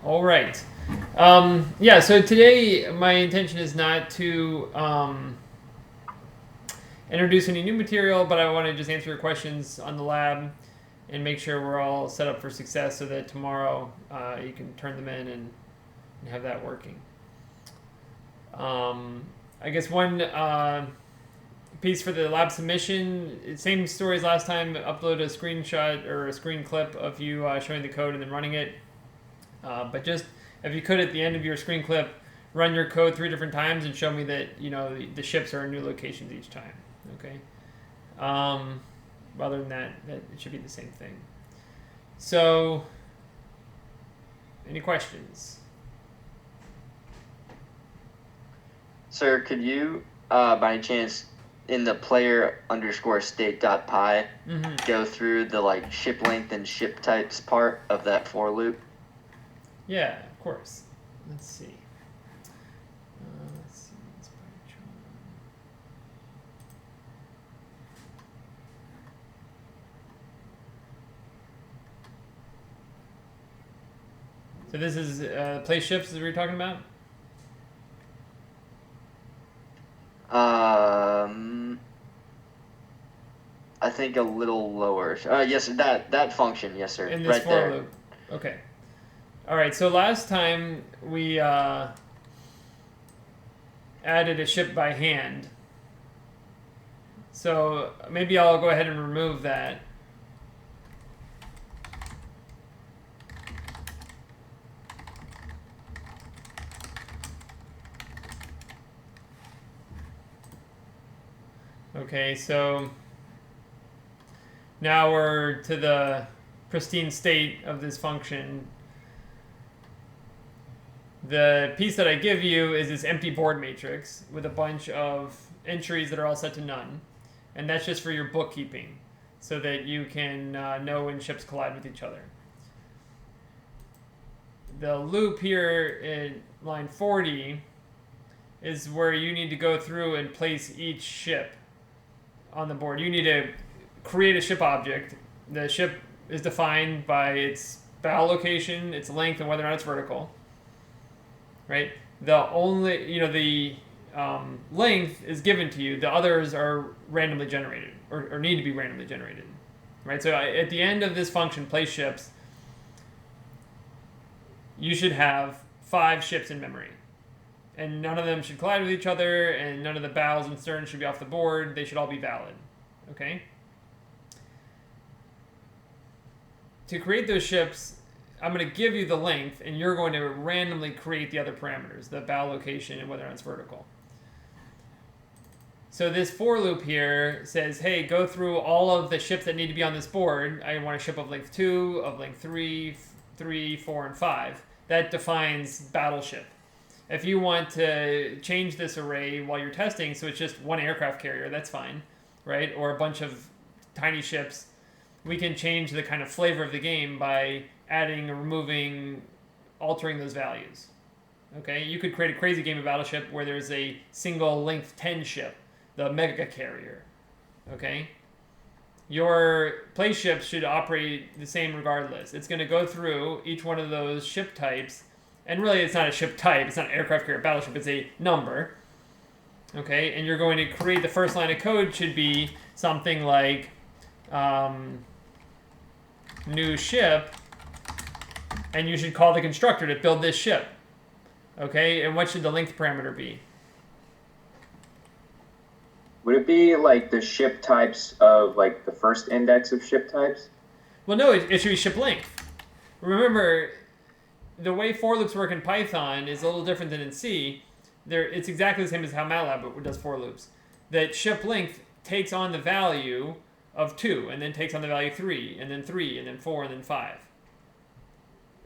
All right. Yeah, so today my intention is not to introduce any new material, but I want to just answer your questions on the lab and make sure we're all set up for success so that tomorrow you can turn them in and have that working. I guess one piece for the lab submission, same story as last time, upload a screenshot or a screen clip of you showing the code and then running it. But just, if you could, at the end of your screen clip, run your code 3 different times and show me that, the ships are in new locations each time. Okay? Other than that, it should be the same thing. So, any questions? Sir, could you, by any chance, in the player_state.py, go through the ship length and ship types part of that for loop? Yeah, of course. Let's see. So this is place ships that we were talking about? I think a little lower. Yes, that function, yes, sir. In this right for there. loop. Okay. All right. So last time we added a ship by hand. So maybe I'll go ahead and remove that. Okay, so now we're to the pristine state of this function. The piece that I give you is this empty board matrix with a bunch of entries that are all set to none. And that's just for your bookkeeping, so that you can know when ships collide with each other. The loop here in line 40 is where you need to go through and place each ship on the board. You need to create a ship object. The ship is defined by its bow location, its length, and whether or not it's vertical. Right? The only, the length is given to you. The others are randomly generated or need to be randomly generated. Right? So at the end of this function, place ships, you should have 5 ships in memory. And none of them should collide with each other, and none of the bows and sterns should be off the board. They should all be valid. Okay? To create those ships, I'm going to give you the length, and you're going to randomly create the other parameters, the bow location and whether or not it's vertical. So this for loop here says, hey, go through all of the ships that need to be on this board. I want a ship of length 2, of length 3, 4, and 5. That defines battleship. If you want to change this array while you're testing, so it's just one aircraft carrier, that's fine, right? Or a bunch of tiny ships, we can change the kind of flavor of the game by adding or removing, altering those values. Okay, you could create a crazy game of battleship where there's a single length 10 ship, the mega carrier. Okay, your place ships should operate the same regardless. It's going to go through each one of those ship types. And really, it's not a ship type. It's not an aircraft carrier battleship. It's a number. Okay? And you're going to create the first line of code should be something like new ship. And you should call the constructor to build this ship. Okay? And what should the length parameter be? Would it be like the ship types of like the first index of ship types? Well, no, it should be ship length. Remember, the way for loops work in Python is a little different than in C. It's exactly the same as how MATLAB does for loops. That ship length takes on the value of 2, and then takes on the value 3, and then 3, and then 4, and then 5.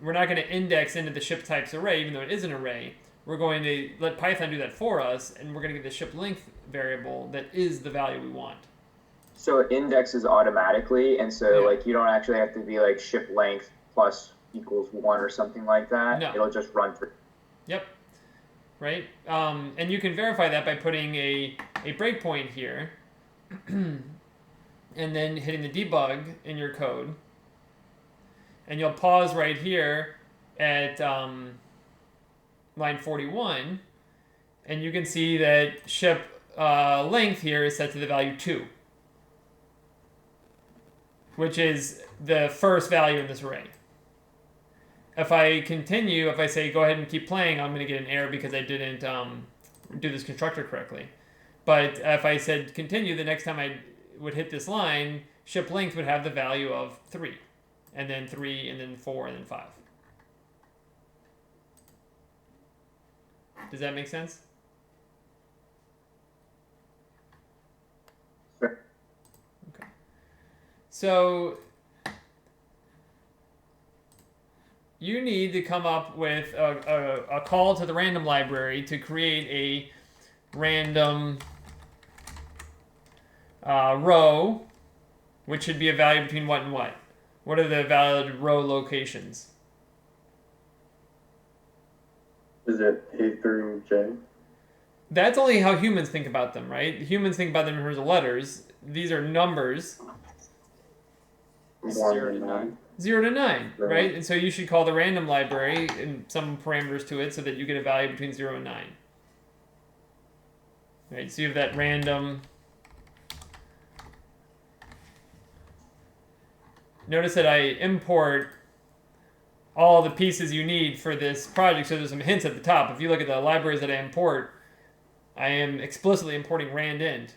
We're not going to index into the ship types array, even though it is an array. We're going to let Python do that for us, and we're going to get the ship length variable that is the value we want. So it indexes automatically, and so you don't actually have to be like ship length plus equals 1 or something like that. No. It'll just run for. Yep. Right? And you can verify that by putting a breakpoint here and then hitting the debug in your code. And you'll pause right here at line 41, and you can see that ship length here is set to the value 2, which is the first value in this array. If I continue, if I say go ahead and keep playing, I'm going to get an error because I didn't do this constructor correctly. But if I said continue, the next time I would hit this line, ship length would have the value of 3, and then 3, and then 4, and then 5. Does that make sense? Sure. Okay. So you need to come up with a call to the random library to create a random row, which should be a value between what and what. What are the valid row locations? Is it A through J? That's only how humans think about them, right? Humans think about them in terms of letters. These are numbers. 0 to 9. 0 to 9, Right. right? And so you should call the random library and some parameters to it so that you get a value between 0 and 9. Right, so you have that random. Notice that I import all the pieces you need for this project, so there's some hints at the top. If you look at the libraries that I import, I am explicitly importing randint.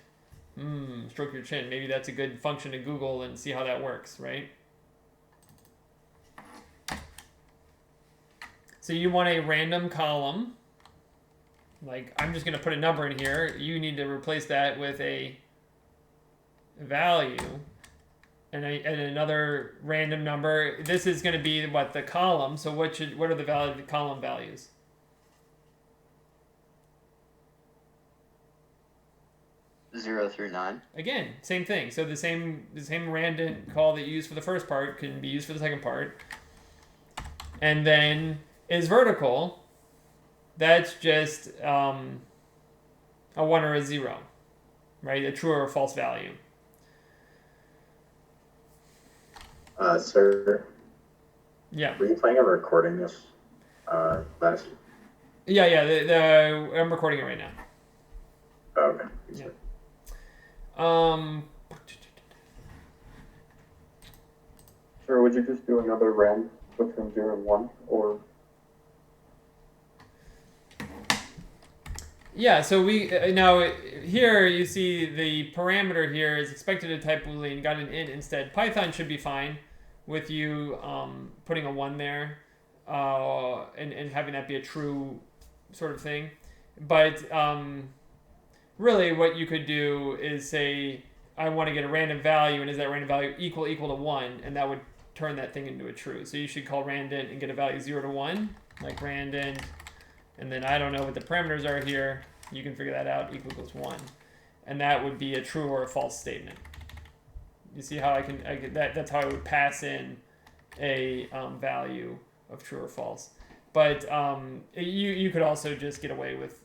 Stroke your chin. Maybe that's a good function to Google and see how that works, right? So you want a random column. Like, I'm just going to put a number in here. You need to replace that with a value and another random number. This is going to be what, the column. So what are the valid column values? Zero through 9. Again, same thing. So the same random call that you use for the first part can be used for the second part. And then is vertical. That's just a 1 or a 0, right? A true or a false value. Sir, Yeah. were you planning on recording this class? Yeah. I'm recording it right now. Oh, okay. Yeah. Sir, would you just do another rand between 0 and 1, or? Yeah, so we now here you see the parameter here is expected to type boolean, got an int instead. Python should be fine with you putting a 1 there and having that be a true sort of thing. But really what you could do is say, I want to get a random value, and is that random value equal to 1? And that would turn that thing into a true. So you should call randint and get a value 0 to 1, like randint. And then I don't know what the parameters are here. You can figure that out. Equals 1, and that would be a true or a false statement. You see how I can that's how I would pass in a value of true or false. But you could also just get away with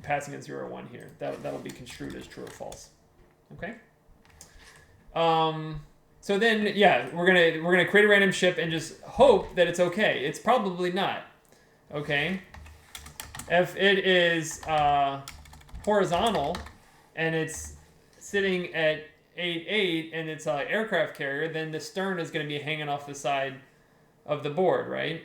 passing a 0 or 1 here. That'll be construed as true or false. Okay. So then we're gonna create a random ship and just hope that it's okay. It's probably not. Okay. If it is horizontal and it's sitting at 8.8 and it's an aircraft carrier, then the stern is going to be hanging off the side of the board, right?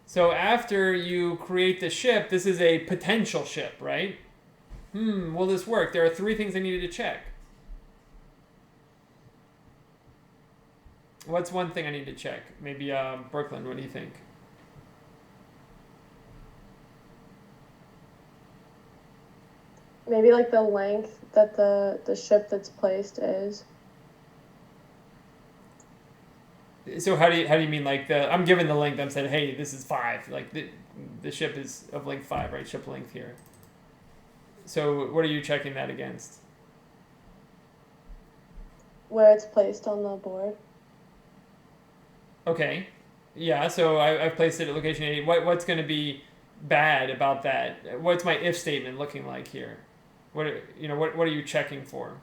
So after you create the ship, this is a potential ship, right? Will this work? There are 3 things I needed to check. What's one thing I need to check? Maybe Brooklyn, what do you think? Maybe like the length that the ship that's placed is. So how do you mean, like I'm given the length, I'm saying, hey, this is 5. Like the ship is of length 5, right? Ship length here. So what are you checking that against? Where it's placed on the board. Okay. Yeah, so I've placed it at location 8. What's going to be bad about that? What's my if statement looking like here? What are you checking for?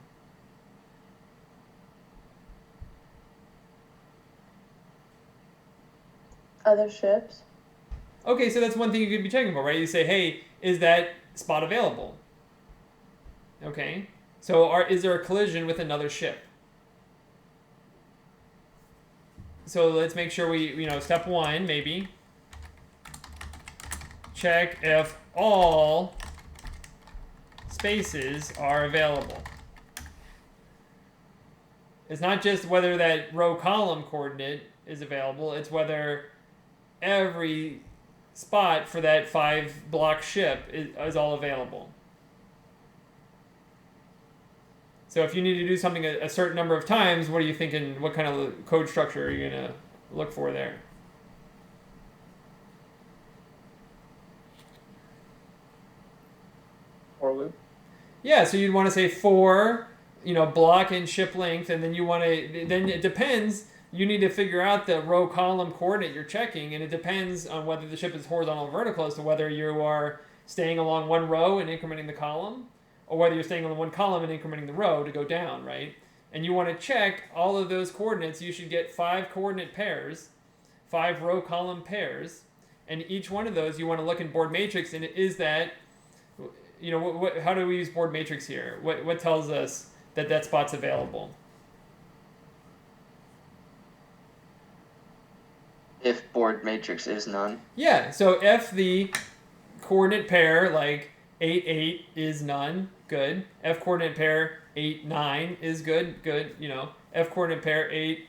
other ships. Okay, so that's one thing you could be checking for, right? You say, hey, is that spot available? Okay, so is there a collision with another ship? So let's make sure we, step one, maybe. Check if all spaces are available. It's not just whether that row column coordinate is available, it's whether every spot for that 5-block ship is all available. So if you need to do something a certain number of times, what are you thinking? What kind of code structure are you going to look for there? For loop. Yeah, so you'd want to say for, block and ship length, and then you want to, then it depends. You need to figure out the row column coordinate you're checking, and it depends on whether the ship is horizontal or vertical as to whether you are staying along one row and incrementing the column, or whether you're staying on one column and incrementing the row to go down, right? And you want to check all of those coordinates. You should get 5 coordinate pairs, 5 row column pairs, and each one of those you want to look in board matrix, and is that, how do we use board matrix here? What tells us that spot's available? If board matrix is none. Yeah, so if the coordinate pair, like 8, 8 is none, good. F coordinate pair 8, 9 is good. F coordinate pair 8,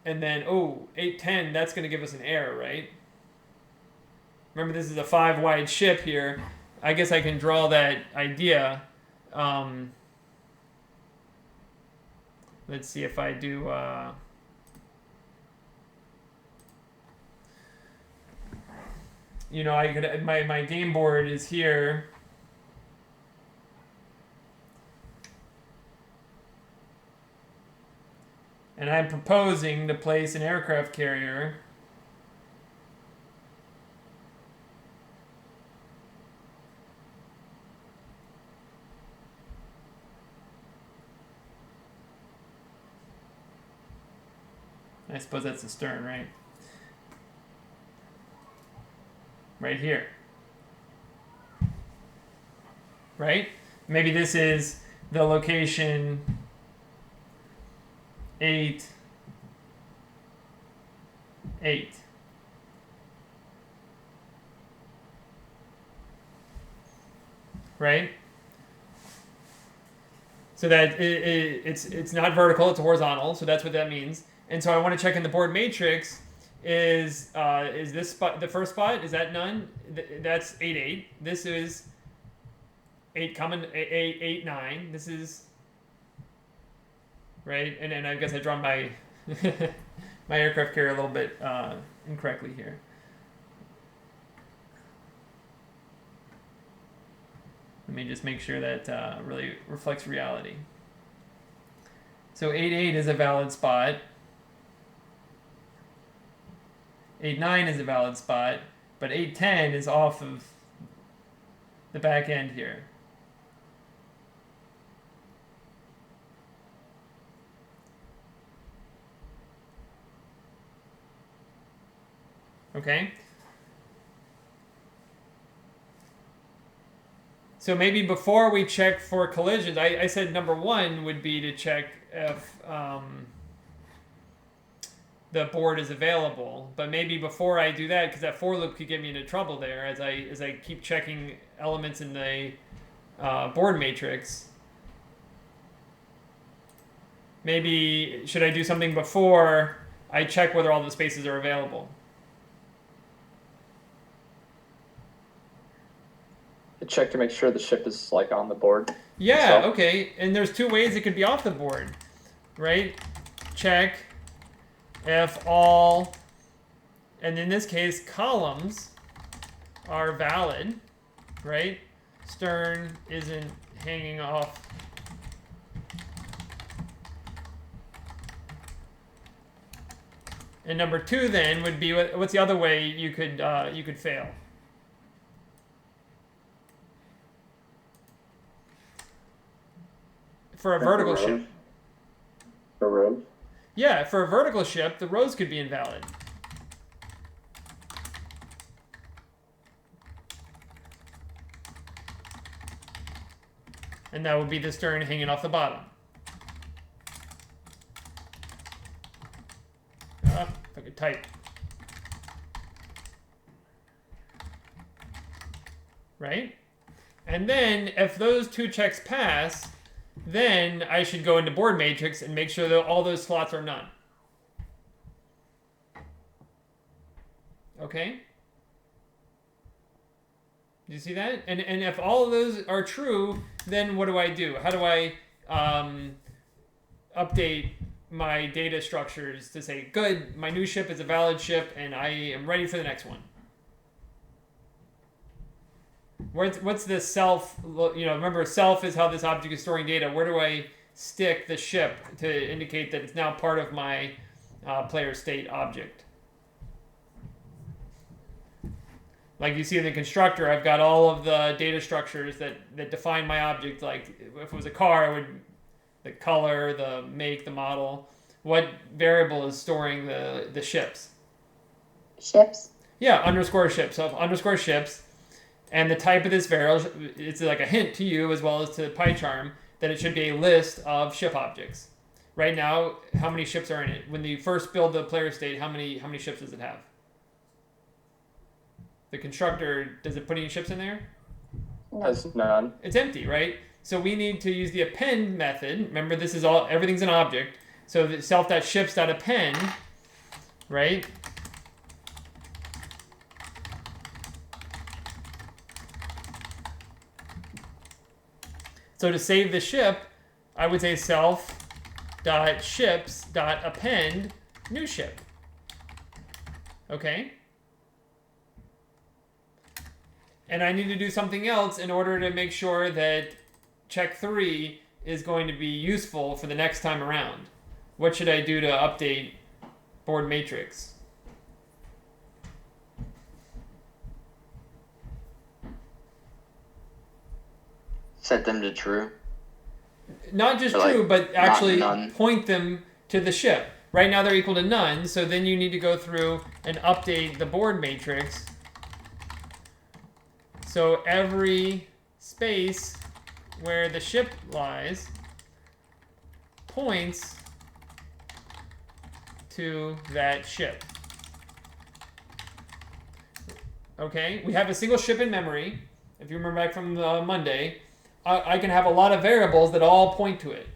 and then 8, 10, that's going to give us an error, right? Remember, this is a 5 wide ship here. I guess I can draw that idea. Let's see if I do. I could. My game board is here. And I'm proposing to place an aircraft carrier I suppose that's the stern, right? Right here. Right? Maybe this is the location 8, 8. Right? So that it's not vertical, it's horizontal, so that's what that means. And so I want to check in the board matrix, is this spot, the first spot, is that none? That's 8, 8. This is 8, 8, 9. This is, right? And then I guess I drawn my my aircraft carrier a little bit incorrectly here. Let me just make sure that really reflects reality. So 8, 8 is a valid spot. 8, 9 is a valid spot, but 8, 10 is off of the back end here. Okay? So maybe before we check for collisions, I said number 1 would be to check if the board is available. But maybe before I do that, because that for loop could get me into trouble there as I keep checking elements in the board matrix. Maybe should I do something before I check whether all the spaces are available? Check to make sure the ship is like on the board. Yeah, okay. And there's 2 ways it could be off the board, right? Check if all, and in this case, columns are valid, right? Stern isn't hanging off. And number 2 then would be, what's the other way you could fail? For a vertical ship. The rows? Yeah, for a vertical ship, the rows could be invalid. And that would be the stern hanging off the bottom. If I could type. Right? And then if those two checks pass, then I should go into board matrix and make sure that all those slots are none. Okay? Do you see that? And if all of those are true, then what do I do? How do I update my data structures to say, good, my new ship is a valid ship and I am ready for the next one? What's the self, remember self is how this object is storing data. Where do I stick the ship to indicate that it's now part of my player state object? Like you see in the constructor, I've got all of the data structures that define my object. Like if it was a car, I would, the color, the make, the model. What variable is storing the ships? Ships. Yeah, underscore ships. So underscore ships. And the type of this variable, it's like a hint to you as well as to PyCharm that it should be a list of ship objects. Right now, how many ships are in it? When you first build the player state, how many ships does it have? The constructor, does it put any ships in there? No. Has none. It's empty, right? So we need to use the append method. Remember, this is all, everything's an object. So the self.ships.append, right? So to save the ship, I would say self.ships.append new ship. Okay? And I need to do something else in order to make sure that check 3 is going to be useful for the next time around. What should I do to update board matrix? Set them to true. Not just Or, like, true, but not actually none. point them to the ship. Right now they're equal to none, so then you need to go through and update the board matrix. So every space where the ship lies points to that ship. Okay, we have a single ship in memory. If you remember back from Monday, I can have a lot of variables that all point to it.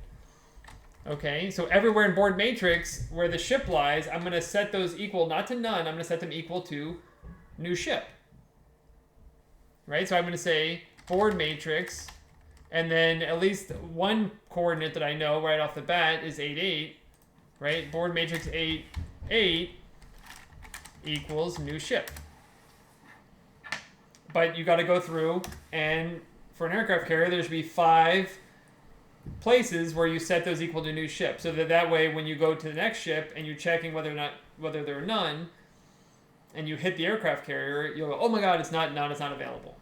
Okay, so everywhere in board matrix where the ship lies, I'm going to set those equal, not to none, I'm going to set them equal to new ship. Right, so I'm going to say board matrix, and then at least one coordinate that I know right off the bat is 8, 8. Right, board matrix 8, 8 equals new ship. But you got to go through, and for an aircraft carrier, there should be 5 places where you set those equal to new ship, so that way when you go to the next ship and you're checking whether there are none, and you hit the aircraft carrier, you'll go, oh my god, it's not none, it's not available.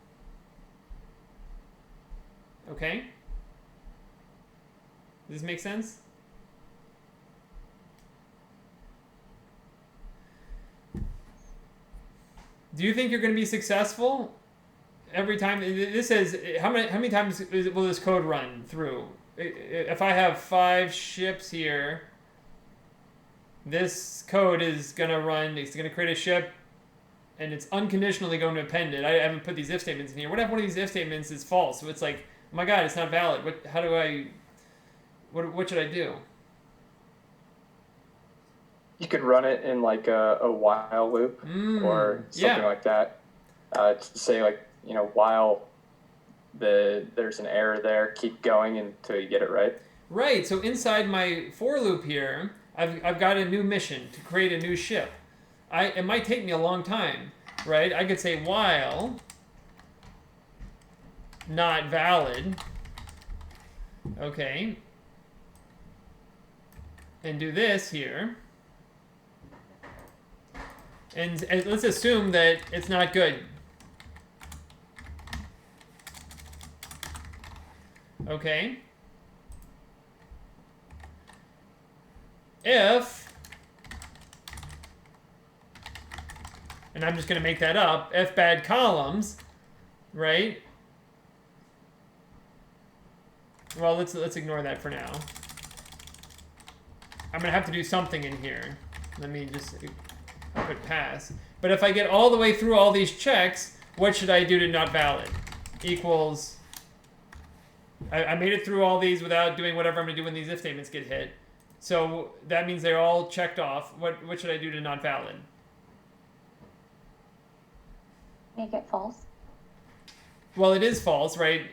Okay? Does this make sense? Do you think you're going to be successful every time? This says how many times will this code run through? If I have 5 ships here, this code is going to run. It's going to create a ship, and it's unconditionally going to append it. I haven't put these if statements in here. What if one of these if statements is false? So it's like, oh my god, it's not valid. What should I do? You could run it in like a while loop or something like that. To say like, while there's an error there, keep going until you get it right. Right. So inside my for loop here, I've got a new mission to create a new ship. It might take me a long time, right? I could say while not valid. Okay. And do this here. And let's assume that it's not good. Okay. if, and I'm just going to make that up, if bad columns, right? Well, let's ignore that for now. I'm going to have to do something in here. Let me just put pass. But if I get all the way through all these checks, what should I do to not valid? Equals, I made it through all these without doing whatever I'm going to do when these if statements get hit. So that means they're all checked off. What should I do to not valid? Make it false. Well, it is false, right?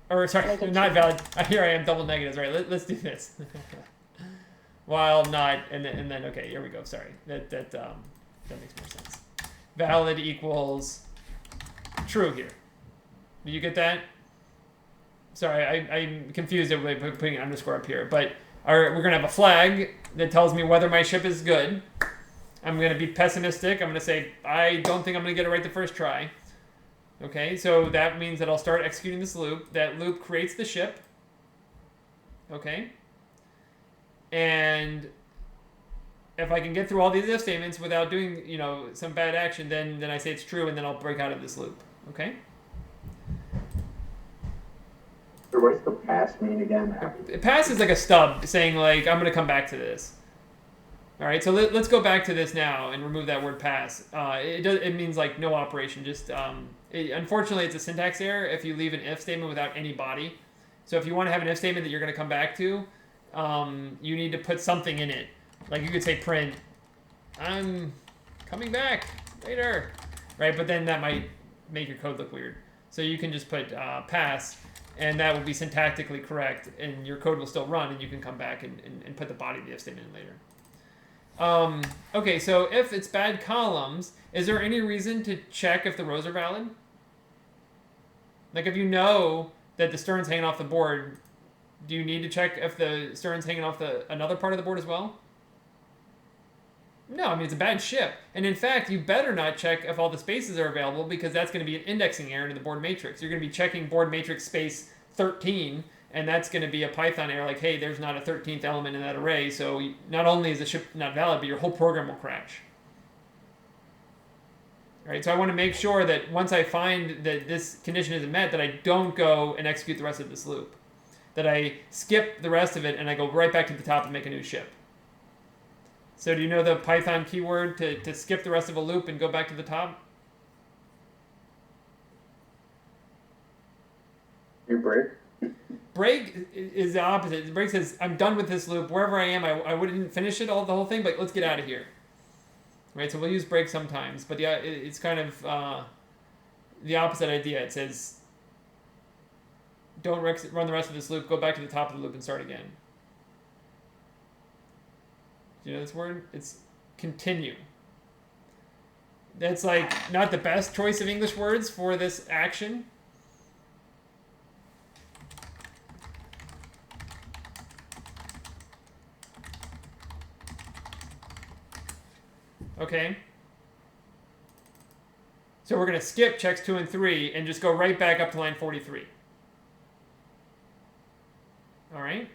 Or sorry, not valid. Here I am, double negatives, right? Let's do this. While not, and then okay, here we go. Sorry, that makes more sense. Valid equals true here. Do you get that? Sorry, I'm confused by putting an underscore up here, but we're gonna have a flag that tells me whether my ship is good. I'm gonna be pessimistic. I'm gonna say I don't think I'm gonna get it right the first try. Okay, so that means that I'll start executing this loop. That loop creates the ship. Okay. And if I can get through all these if statements without doing, some bad action, then I say it's true, and then I'll break out of this loop. Okay? So what does the pass mean again? Pass is like a stub saying, like, I'm going to come back to this. All right, so let's go back to this now and remove that word pass. It means, like, no operation. Just unfortunately, it's a syntax error if you leave an if statement without any body. So if you want to have an if statement that you're going to come back to, you need to put something in it. Like you could say print, I'm coming back later, right? But then that might make your code look weird. So you can just put pass, and that will be syntactically correct, and your code will still run, and you can come back and put the body of the if statement in later. Okay, so if it's bad columns, is there any reason to check if the rows are valid? Like if you know that the stern's hanging off the board, do you need to check if the stern's hanging off another part of the board as well? No, I mean, it's a bad ship. And in fact, you better not check if all the spaces are available, because that's going to be an indexing error in the board matrix. You're going to be checking board matrix space 13, and that's going to be a Python error like, hey, there's not a 13th element in that array, so not only is the ship not valid, but your whole program will crash. All right, so I want to make sure that once I find that this condition isn't met, that I don't go and execute the rest of this loop. That I skip the rest of it and I go right back to the top and make a new ship. So do you know the Python keyword to skip the rest of a loop and go back to the top? You break? Break is the opposite. Break says, I'm done with this loop. Wherever I am, I wouldn't finish it, the whole thing, but let's get out of here. Right, so we'll use break sometimes, but yeah, it's kind of the opposite idea. It says, don't run the rest of this loop, go back to the top of the loop and start again. Do you know this word? It's continue. That's like not the best choice of English words for this action. Okay. So we're going to skip checks 2 and 3 and just go right back up to line 43. All right.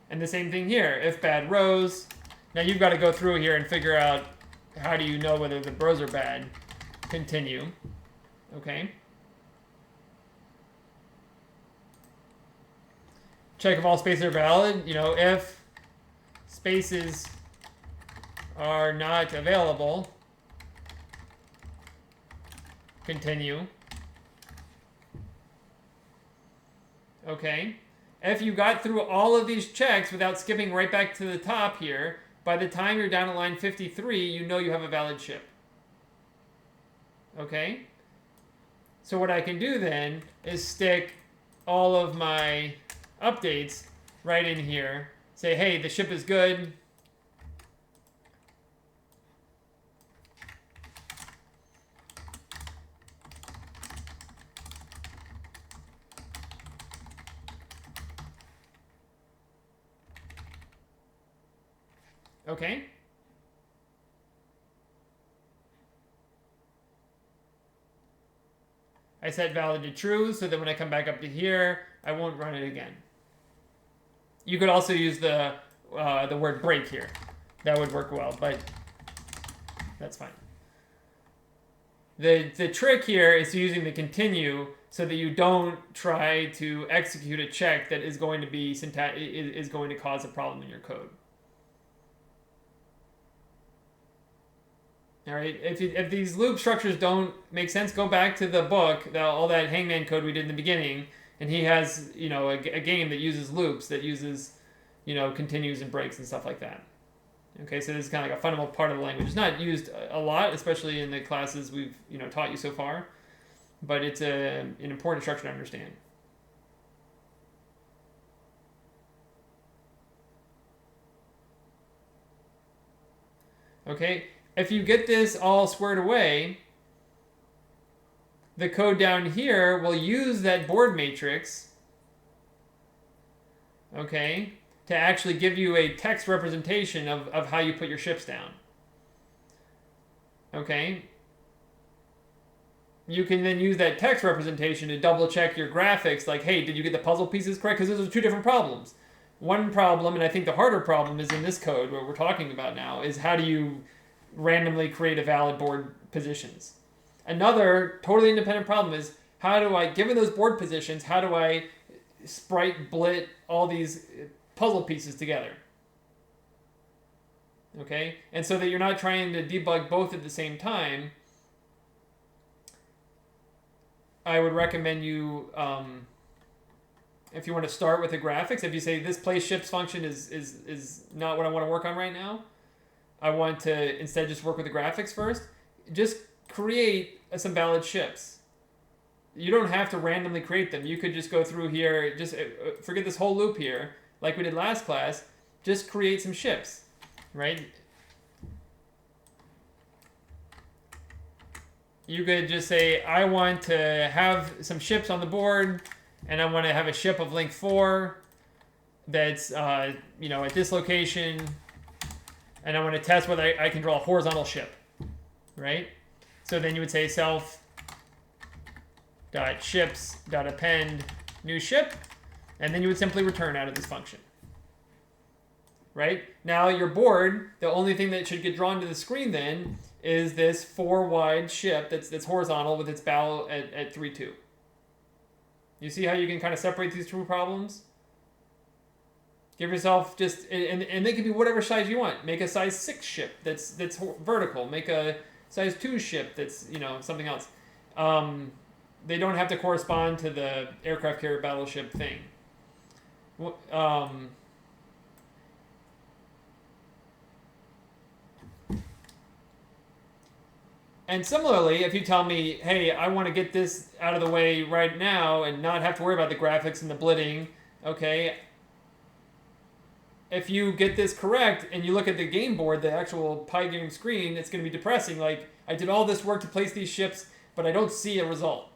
And the same thing here. If bad rows. Now you've got to go through here and figure out how do you know whether the rows are bad. Continue. Okay. Check if all spaces are valid. If spaces are not available, continue. Okay. If you got through all of these checks without skipping right back to the top here, by the time you're down at line 53, you know you have a valid ship. Okay? So what I can do then is stick all of my updates right in here. Say, hey, the ship is good. Okay. I set valid to true so that when I come back up to here, I won't run it again. You could also use the word break here. That would work well, but that's fine. The trick here is using the continue so that you don't try to execute a check that is going to be is going to cause a problem in your code. All right. If these loop structures don't make sense, go back to the book, all that Hangman code we did in the beginning, and he has a game that uses loops, that uses continues and breaks and stuff like that. Okay, so this is kind of like a fundamental part of the language. It's not used a lot, especially in the classes we've taught you so far, but it's an important structure to understand. Okay, if you get this all squared away, the code down here will use that board matrix, okay, to actually give you a text representation of how you put your ships down. Okay? You can then use that text representation to double check your graphics, like, hey, did you get the puzzle pieces correct? Because those are two different problems. One problem, and I think the harder problem is in this code, what we're talking about now, is how do you randomly create a valid board positions. Another totally independent problem is how do I, given those board positions, how do I sprite blit all these puzzle pieces together? Okay, and so that you're not trying to debug both at the same time, I would recommend you, if you want to start with the graphics, if you say this place ships function is not what I want to work on right now, I want to instead just work with the graphics first, just create some valid ships. You don't have to randomly create them. You could just go through here, just forget this whole loop here, like we did last class, just create some ships, right? You could just say, I want to have some ships on the board, and I want to have a ship of length 4 that's, at this location, and I want to test whether I can draw a horizontal ship, right? So then you would say self.ships.append new ship, and then you would simply return out of this function. Right? Now your board, the only thing that should get drawn to the screen then is this 4 wide ship that's horizontal with its bow at 3-2. You see how you can kind of separate these two problems? Give yourself just, and they can be whatever size you want. Make a size 6 ship that's vertical. Make a size 2 ship that's, something else. They don't have to correspond to the aircraft carrier battleship thing. And similarly, if you tell me, hey, I want to get this out of the way right now and not have to worry about the graphics and the blitting, okay, if you get this correct and you look at the game board, the actual Pygame screen, it's going to be depressing. Like, I did all this work to place these ships, but I don't see a result,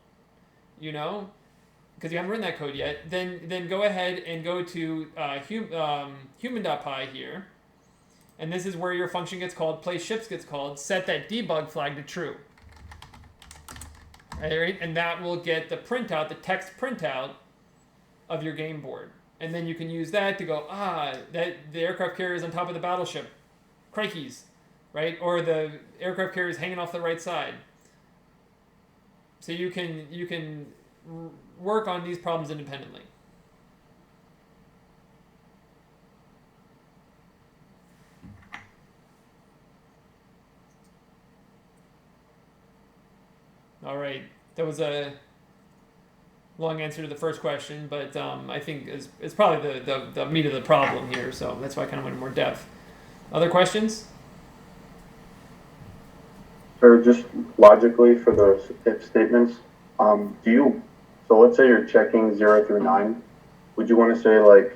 because you haven't written that code yet. Then go ahead and go to human.py here. And this is where your function gets called, place ships gets called, set that debug flag to true. All right, and that will get the printout, the text printout of your game board. And then you can use that to go, that the aircraft carrier is on top of the battleship. Crikeys, right? Or the aircraft carrier is hanging off the right side. So you can work on these problems independently. All right, that was a long answer to the first question, but I think it's probably the meat of the problem here, so that's why I kind of went in more depth. Other questions? So just logically for the if statements, so let's say you're checking 0 through 9, would you want to say like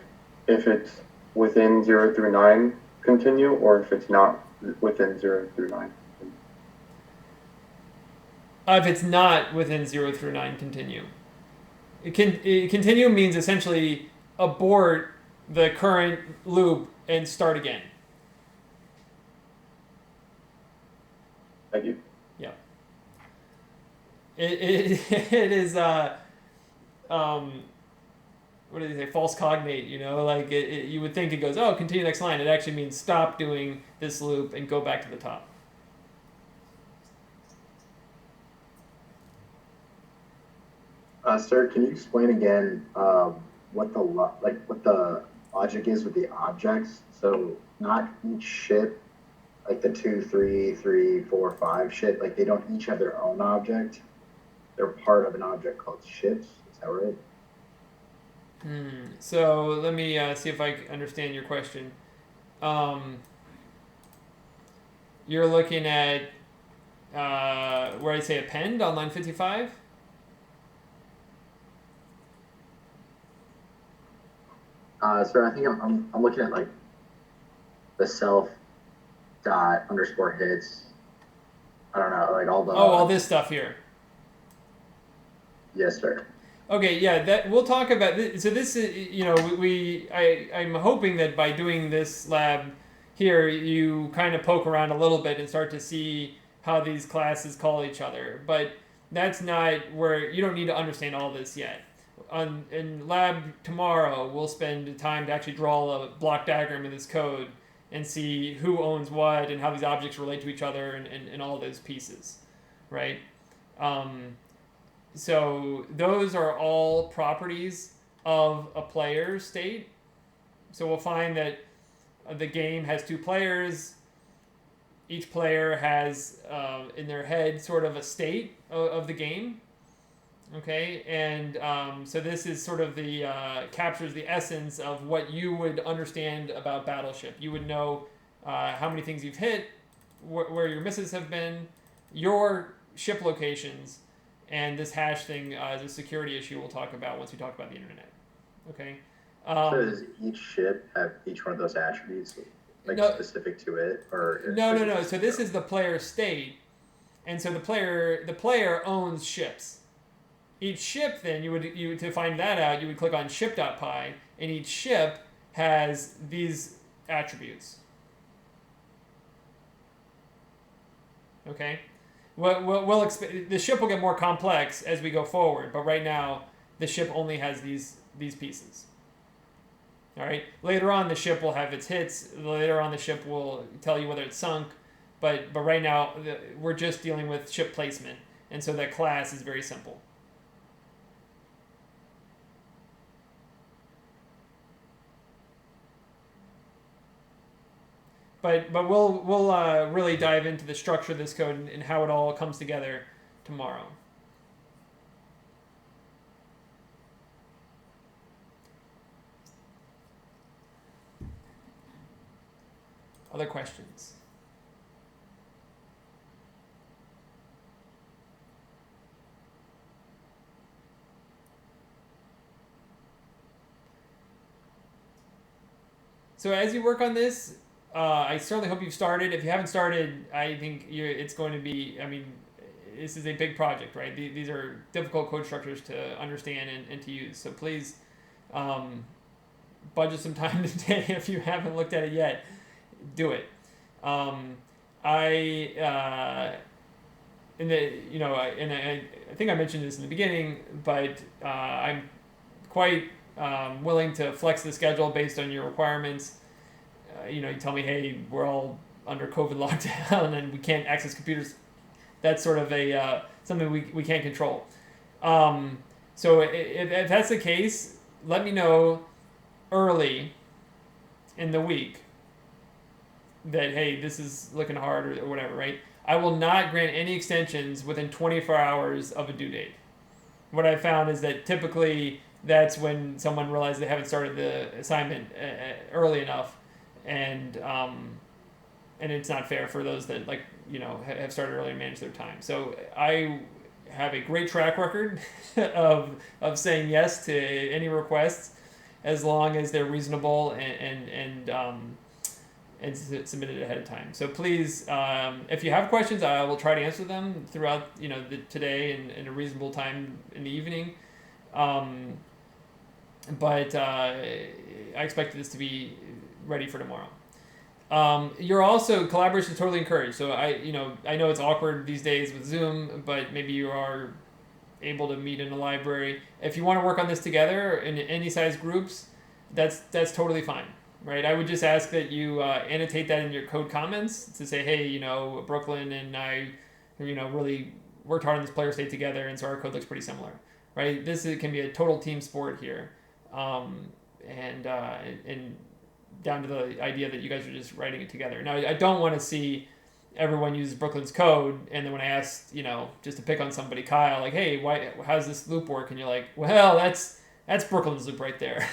if it's within 0 through 9 continue, or if it's not within 0 through 9? If it's not within 0 through 9, continue. Continue means essentially abort the current loop and start again. Thank you. Yeah. It is what do they say, false cognate, like you would think it goes, oh, continue next line. It actually means stop doing this loop and go back to the top. Sir, can you explain again what the logic is with the objects? So not each ship, like the 2, 3, 3, 4, 5 ship, like they don't each have their own object. They're part of an object called ships. Is that right? So let me see if I understand your question. You're looking at where I say append on line 55? Sir, I think I'm looking at like the self dot underscore hits. I don't know, like all the. Oh, all this stuff here. Yes, sir. Okay, yeah, that we'll talk about this. So this is, I'm hoping that by doing this lab here, you kind of poke around a little bit and start to see how these classes call each other. But that's not where you don't need to understand all this yet. In lab tomorrow, we'll spend time to actually draw a block diagram of this code and see who owns what and how these objects relate to each other and all those pieces, right? So those are all properties of a player state. So we'll find that the game has 2 players. Each player has in their head sort of a state of the game. Okay, and so this is sort of the captures the essence of what you would understand about Battleship. You would know how many things you've hit, where your misses have been, your ship locations, and this hash thing is a security issue we'll talk about once we talk about the internet. Okay. So does each ship have each one of those attributes, specific to it, or no. So this is the player state, and so the player owns ships. Each ship, then you would to find that out, you would click on ship.py, and each ship has these attributes. Okay. The ship will get more complex as we go forward, but right now the ship only has these pieces. All right. Later on, the ship will have its hits. Later on, the ship will tell you whether it's sunk, but right now we're just dealing with ship placement, and so that class is very simple. But we'll really dive into the structure of this code and how it all comes together tomorrow. Other questions? So as you work on this, I certainly hope you've started. If you haven't started, I think it's going to be, this is a big project, right? These are difficult code structures to understand and to use. So please budget some time today if you haven't looked at it yet. Do it. I think I mentioned this in the beginning, but I'm quite willing to flex the schedule based on your requirements. You tell me, hey, we're all under COVID lockdown and we can't access computers. That's sort of a something we can't control. So if that's the case, let me know early in the week that, hey, this is looking hard or whatever, right? I will not grant any extensions within 24 hours of a due date. What I found is that typically that's when someone realizes they haven't started the assignment early enough, and it's not fair for those that have started early and manage their time. So I have a great track record of saying yes to any requests as long as they're reasonable and submitted ahead of time. So please, if you have questions, I will try to answer them throughout today and in a reasonable time in the evening. But I expect this to be ready for tomorrow. You're also, collaboration is totally encouraged. So I know it's awkward these days with Zoom, but maybe you are able to meet in a library. If you want to work on this together in any size groups, that's totally fine, right? I would just ask that you annotate that in your code comments to say, hey, Brooklyn and I, really worked hard on this player state together, and so our code looks pretty similar, right? Can be a total team sport here, and down to the idea that you guys are just writing it together. Now, I don't want to see everyone uses Brooklyn's code, and then when I asked, just to pick on somebody, Kyle, like, hey, how does this loop work? And you're like, well, that's Brooklyn's loop right there,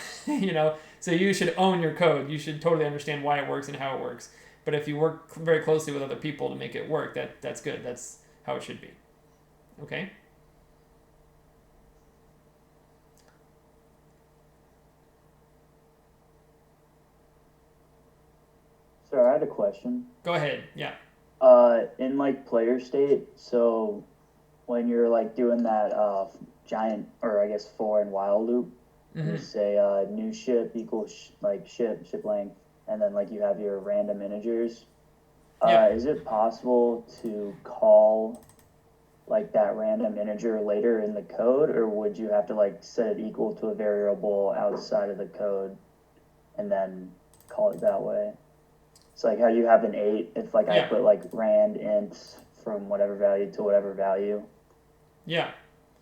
So you should own your code. You should totally understand why it works and how it works. But if you work very closely with other people to make it work, that's good. That's how it should be. Okay? Sir, I had a question. Go ahead. Yeah. In like player state, so when you're like doing that giant, or I guess for and while loop, you say new ship equals ship length, and then like you have your random integers. Is it possible to call like that random integer later in the code, or would you have to like set it equal to a variable outside of the code and then call it that way? It's like how you have an 8, if like I put like rand int from whatever value to whatever value. Yeah.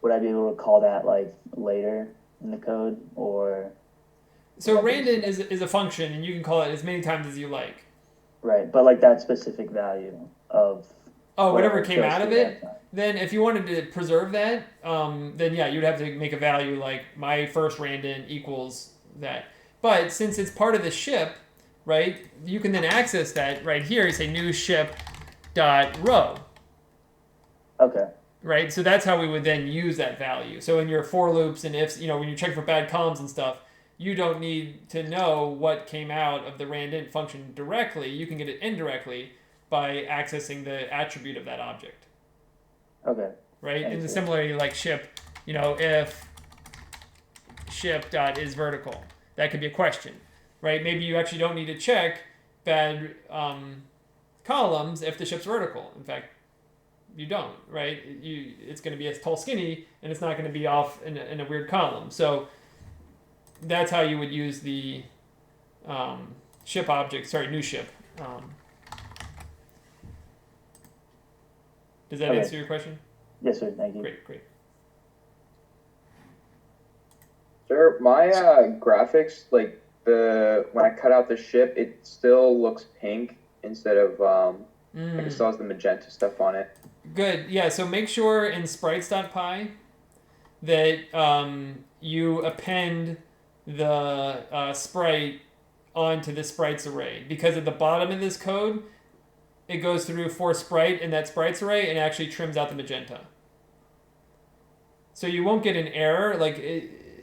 Would I be able to call that like later in the code, or? So rand int is a function, and you can call it as many times as you like. Right, but like that specific value of. Oh, whatever came out of it. Then if you wanted to preserve that, then yeah, you'd have to make a value like my first rand int equals that. But since it's part of the ship, right, you can then access that right here. You say new ship dot row. Okay. Right, so that's how we would then use that value. So in your for loops and ifs, when you check for bad columns and stuff, you don't need to know what came out of the randint function directly. You can get it indirectly by accessing the attribute of that object. Okay. Right, and similarly like ship, if ship dot is vertical, that could be a question. Right? Maybe you actually don't need to check bad columns if the ship's vertical. In fact, you don't, right? It's going to be a tall skinny, and it's not going to be off in a weird column. So that's how you would use the ship object. Sorry, new ship. Does that answer your question? Yes, sir. Thank you. Great. Sir, my graphics, like when I cut out the ship, it still looks pink instead of like it still has the magenta stuff on it. Good. Yeah. So make sure in sprites.py that you append the sprite onto the sprites array, because at the bottom of this code, it goes through for sprite in that sprites array and actually trims out the magenta. So you won't get an error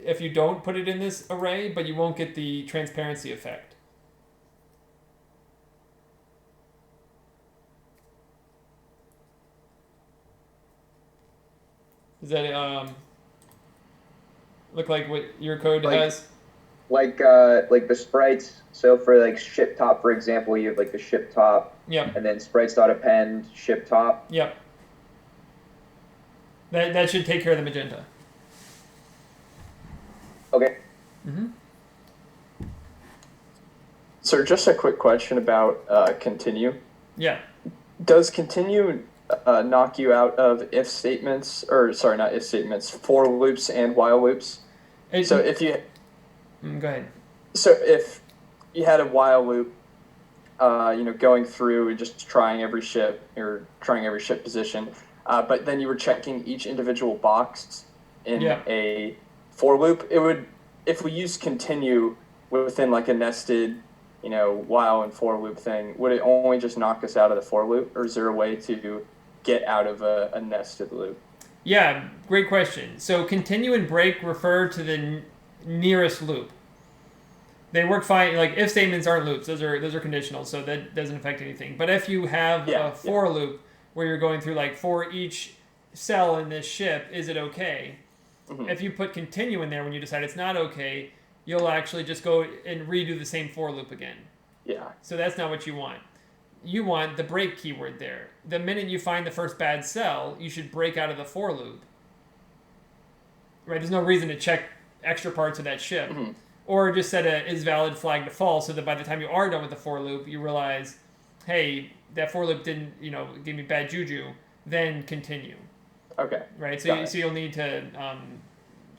if you don't put it in this array, but you won't get the transparency effect. Does that look like what your code has? Like the sprites. So for like ship top, for example, you have like the ship top. Yep. And then sprites.append ship top. Yep. That should take care of the magenta. Okay. Sir, just a quick question about continue. Yeah. Does continue knock you out of if statements, or sorry, not if statements, for loops and while loops? So if you... Go ahead. So if you had a while loop, going through and just trying every ship, or trying every ship position, but then you were checking each individual box in a for loop, it would, if we use continue within like a nested, while and for loop thing, would it only just knock us out of the for loop, or is there a way to get out of a nested loop? Yeah, great question. So continue and break refer to the nearest loop. They work fine. Like if statements aren't loops, those are conditional, so that doesn't affect anything. But if you have a for loop where you're going through like for each cell in this ship, is it okay? If you put continue in there when you decide it's not okay, you'll actually just go and redo the same for loop again. Yeah. So that's not what you want. You want the break keyword there. The minute you find the first bad cell, you should break out of the for loop right? There's no reason to check extra parts of that ship. Mm-hmm. Or just set a is valid flag to false so that by the time you are done with the for loop, you realize, hey, that for loop didn't, give me bad juju, then continue. Okay. Right? So you'll need to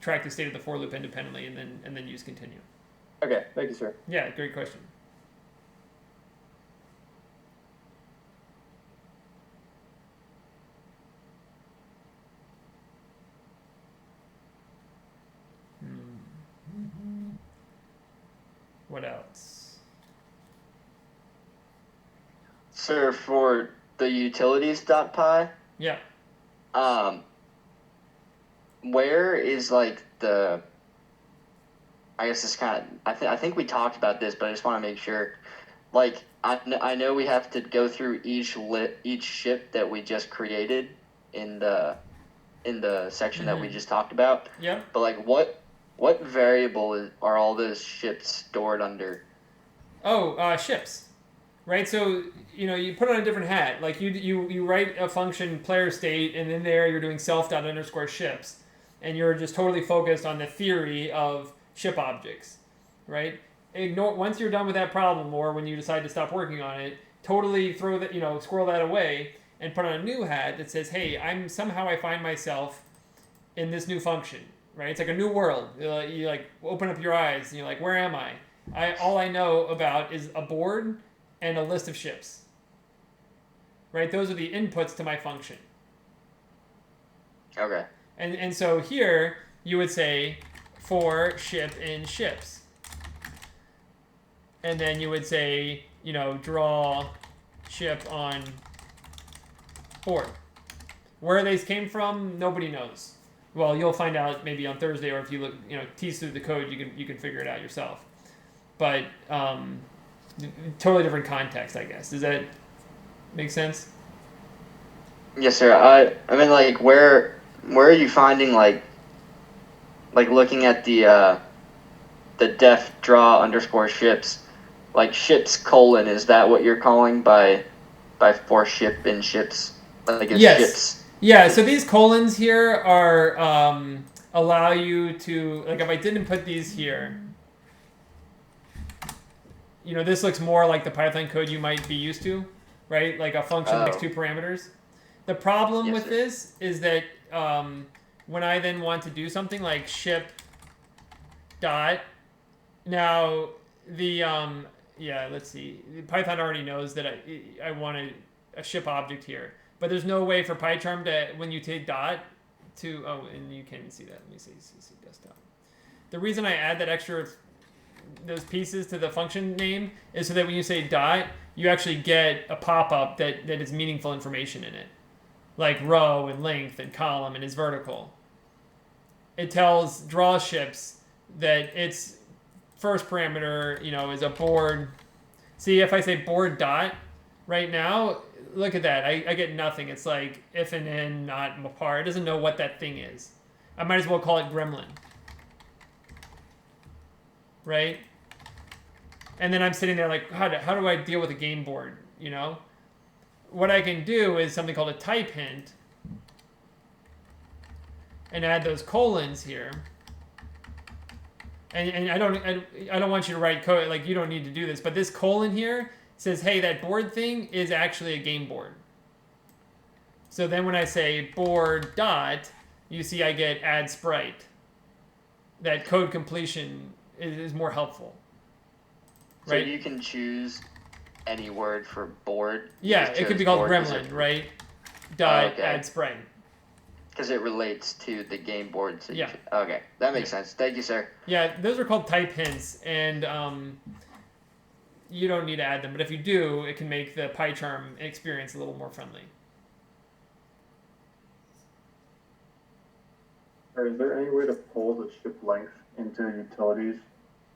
track the state of the for loop independently and then use continue. Okay, thank you, sir. Yeah, great question. What else? Sir, for the utilities.py, yeah. Where is like the? I guess it's kind of. I think we talked about this, but I just want to make sure. Like I know we have to go through each ship that we just created in the section that we just talked about. Yeah. But like what variable are all those ships stored under? Oh, ships. Right, so you put on a different hat. Like you write a function player state, and in there you're doing self._ships, and you're just totally focused on the theory of ship objects, right? Once you're done with that problem, or when you decide to stop working on it, totally throw that squirrel that away and put on a new hat that says, hey, I find myself in this new function, right? It's like a new world. You like open up your eyes and you're like, where am I? All I know about is a board and a list of ships. Right? Those are the inputs to my function. Okay. And so here you would say for ship in ships. And then you would say, draw ship on board. Where these came from, nobody knows. Well, you'll find out maybe on Thursday, or if you look, tease through the code, you can figure it out yourself. But totally different context, I guess. Does that make sense? Yes, sir. I mean, like, where are you finding like looking at the def draw _ships, like ships : is that what you're calling by for ship in ships? Like it's yes. Ships. Yeah. So these colons here are allow you to, like, if I didn't put these here. This looks more like the Python code you might be used to, right? Like a function next to parameters. The problem with this is that when I then want to do something like ship dot, now the let's see, Python already knows that I want a ship object here, but there's no way for PyCharm to, when you take dot to, and you can't even see that. Let me see desktop. The reason I add that extra those pieces to the function name is so that when you say dot, you actually get a pop-up that is meaningful information in it, like row and length and column and is vertical. It tells draw ships that its first parameter, is a board. See, if I say board dot right now, look at that. I get nothing. It's like if and in, not par. It doesn't know what that thing is. I might as well call it gremlin. Right? And then I'm sitting there like, how do I deal with a game board, What I can do is something called a type hint and add those colons here. And I don't want you to write code, like, you don't need to do this, but this colon here says, hey, that board thing is actually a game board. So then when I say board dot, you see I get add sprite. That code completion is more helpful. Right? So you can choose any word for board. Yeah, it could be called gremlin, right? Dot add sprite. Because it relates to the game board. So yeah. Okay, that makes sense. Thank you, sir. Yeah, those are called type hints, and you don't need to add them. But if you do, it can make the PyCharm experience a little more friendly. Is there any way to pull the ship length into utilities,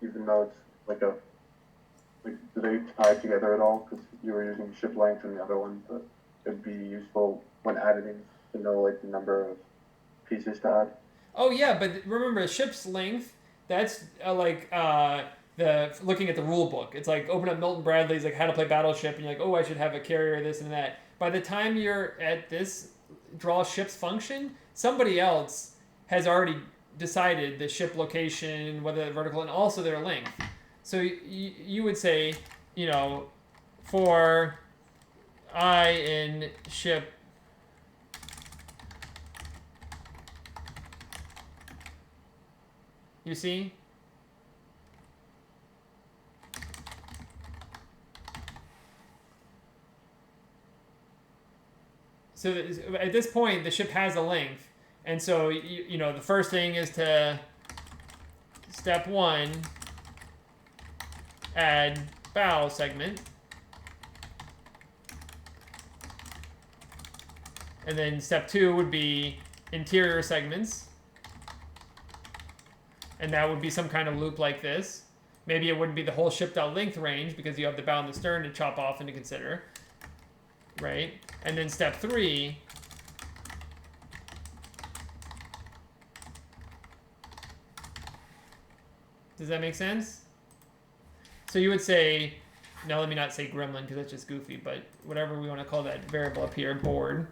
even though it's like do they tie together at all? Because you were using ship length in the other one, but it'd be useful when editing to know like the number of pieces to add. Oh yeah, but remember, ship's length, that's the looking at the rule book. It's like open up Milton Bradley's like how to play Battleship, and you're like, oh, I should have a carrier, this and that. By the time you're at this draw ships function, somebody else has already decided the ship location, whether they're vertical, and also their length. So you would say, you know, for I in ship you see? So at this point, the ship has a length. And so, you know, the first thing is to, step 1, add bow segment. And then step 2 would be interior segments. And that would be some kind of loop like this. Maybe it wouldn't be the whole ship.length range because you have the bow and the stern to chop off and to consider. Right? And then step 3, does that make sense? So you would say, now let me not say gremlin because that's just goofy, but whatever we want to call that variable up here, board.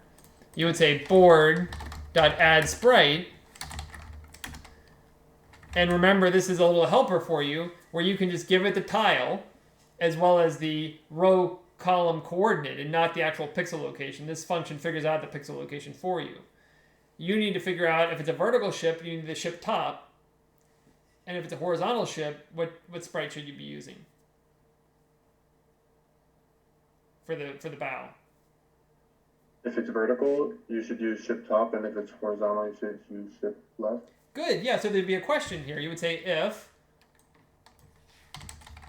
You would say board.add sprite. And remember, this is a little helper for you where you can just give it the tile as well as the row column coordinate and not the actual pixel location. This function figures out the pixel location for you. You need to figure out if it's a vertical ship, you need the ship top. And if it's a horizontal ship, what sprite should you be using for the bow? If it's vertical, you should use ship top, and if it's horizontal, you should use ship left. Good, yeah, so there'd be a question here. You would say if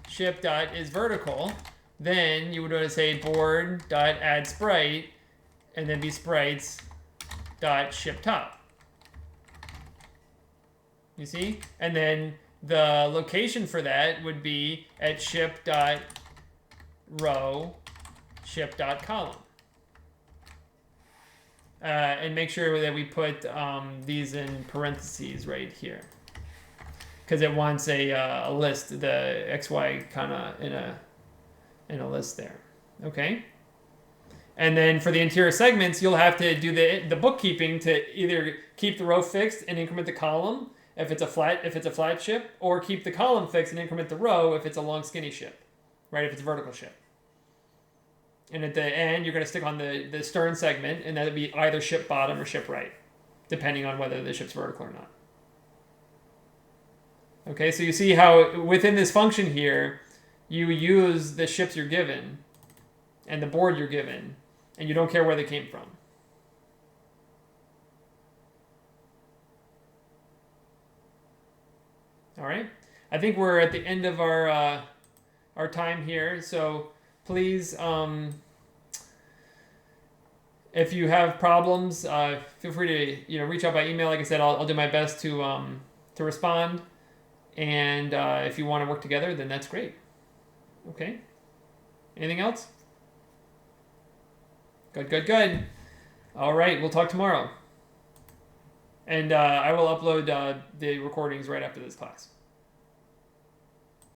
ship dot is vertical, then you would want to say board dot add sprite, and then be sprites dot ship top. You see? And then the location for that would be at ship dot row ship dot column. And make sure that we put these in parentheses right here, because it wants a list, the XY kind of in a list there. Okay. And then for the interior segments, you'll have to do the bookkeeping to either keep the row fixed and increment the column if it's a flat ship, or keep the column fixed and increment the row if it's a long skinny ship, right? If it's a vertical ship. And at the end, you're going to stick on the stern segment, and that'll be either ship bottom or ship right, depending on whether the ship's vertical or not. Okay, so you see how within this function here, you use the ships you're given and the board you're given, and you don't care where they came from. All right, I think we're at the end of our time here, so please, if you have problems, feel free to reach out by email. Like I said, I'll do my best to respond, and if you want to work together, then that's great. Okay. Anything else? Good. All right, we'll talk tomorrow. And I will upload the recordings right after this class.